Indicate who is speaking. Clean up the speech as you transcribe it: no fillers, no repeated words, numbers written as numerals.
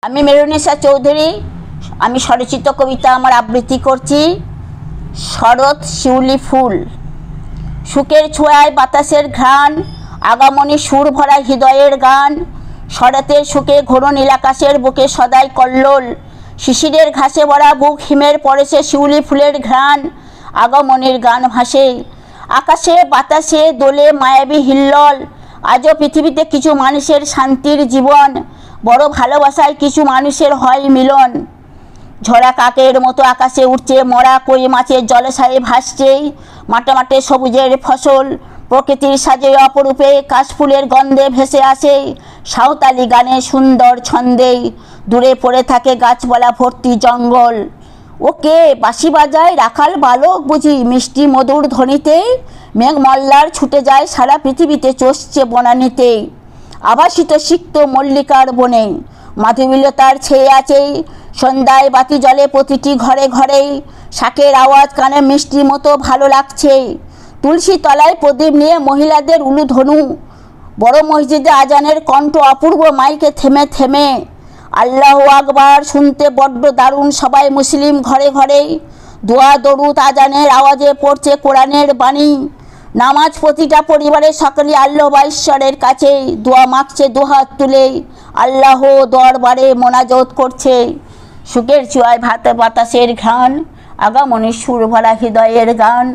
Speaker 1: আমি মেরুনেশা চৌধুরী। আমি স্বরচিত কবিতা আমার আবৃত্তি করছি। শরৎ শিউলি ফুল, সুখের ছোঁয়ায় বাতাসের ঘ্রাণ, আগামনী সুর ভরা হৃদয়ের গান। শরতের সুখে ঘোর নীলাকাশের বুকে সদাই কল্লোল, শিশিরের ঘাসে ভরা বুক হিমের পরেছে শিউলি ফুলের ঘ্রাণ। আগমনীর গান ভাসে আকাশে বাতাসে, দোলে মায়াবী হিল্লোল। আজও পৃথিবীতে কিছু মানুষের শান্তির জীবন, বড় ভালোবাসায় কিছু মানুষের হয় মিলন। ঝরা কাকের মতো আকাশে উঠছে মরা কই মাছের জলাশয়ে ভাসছে। মাঠে মাঠে সবুজের ফসল, প্রকৃতির সাজে অপরূপে কাশফুলের গন্ধে ভেসে আসে সাঁওতালি গানে সুন্দর ছন্দে। দূরে পড়ে থাকে গাছপালা ভর্তি জঙ্গল। ওকে বাঁশি বাজায় রাখাল বালক বুঝি, মিষ্টি মধুর ধ্বনিতে মেঘমল্লার ছুটে যায় সারা পৃথিবীতে চষছে বনানীতে। আবাসিত সিক্ত মল্লিকার বনে মাধুবিলতার ছেয়ে আছে, সন্ধ্যায় বাতি জলে প্রতিটি ঘরে ঘরে। শাকের আওয়াজ কানে মিষ্টি মতো ভালো লাগছে। তুলসী তলায় প্রদীপ নিয়ে মহিলাদের উলুধনু, বড় মসজিদে আজানের কণ্ঠ অপূর্ব মাইকে থেমে থেমে। আল্লাহু আকবার শুনতে বড্ড দারুণ সবাই মুসলিম ঘরে ঘরে। দোয়া দরুদ আজানের আওয়াজে পড়ছে কোরআনের বাণী। নামাজ প্রতিটা পরিবারের সকলে আল্লাহ বা ঈশ্বরের কাছে দোয়া মাগছে দুহাত তুলে, আল্লাহ দরবারে মোনাজত করছে। সুখের ছোঁয়ায় ভাতে বাতাসের ঘ্রাণ, আগামনী সুর ভরা হৃদয়ের গান।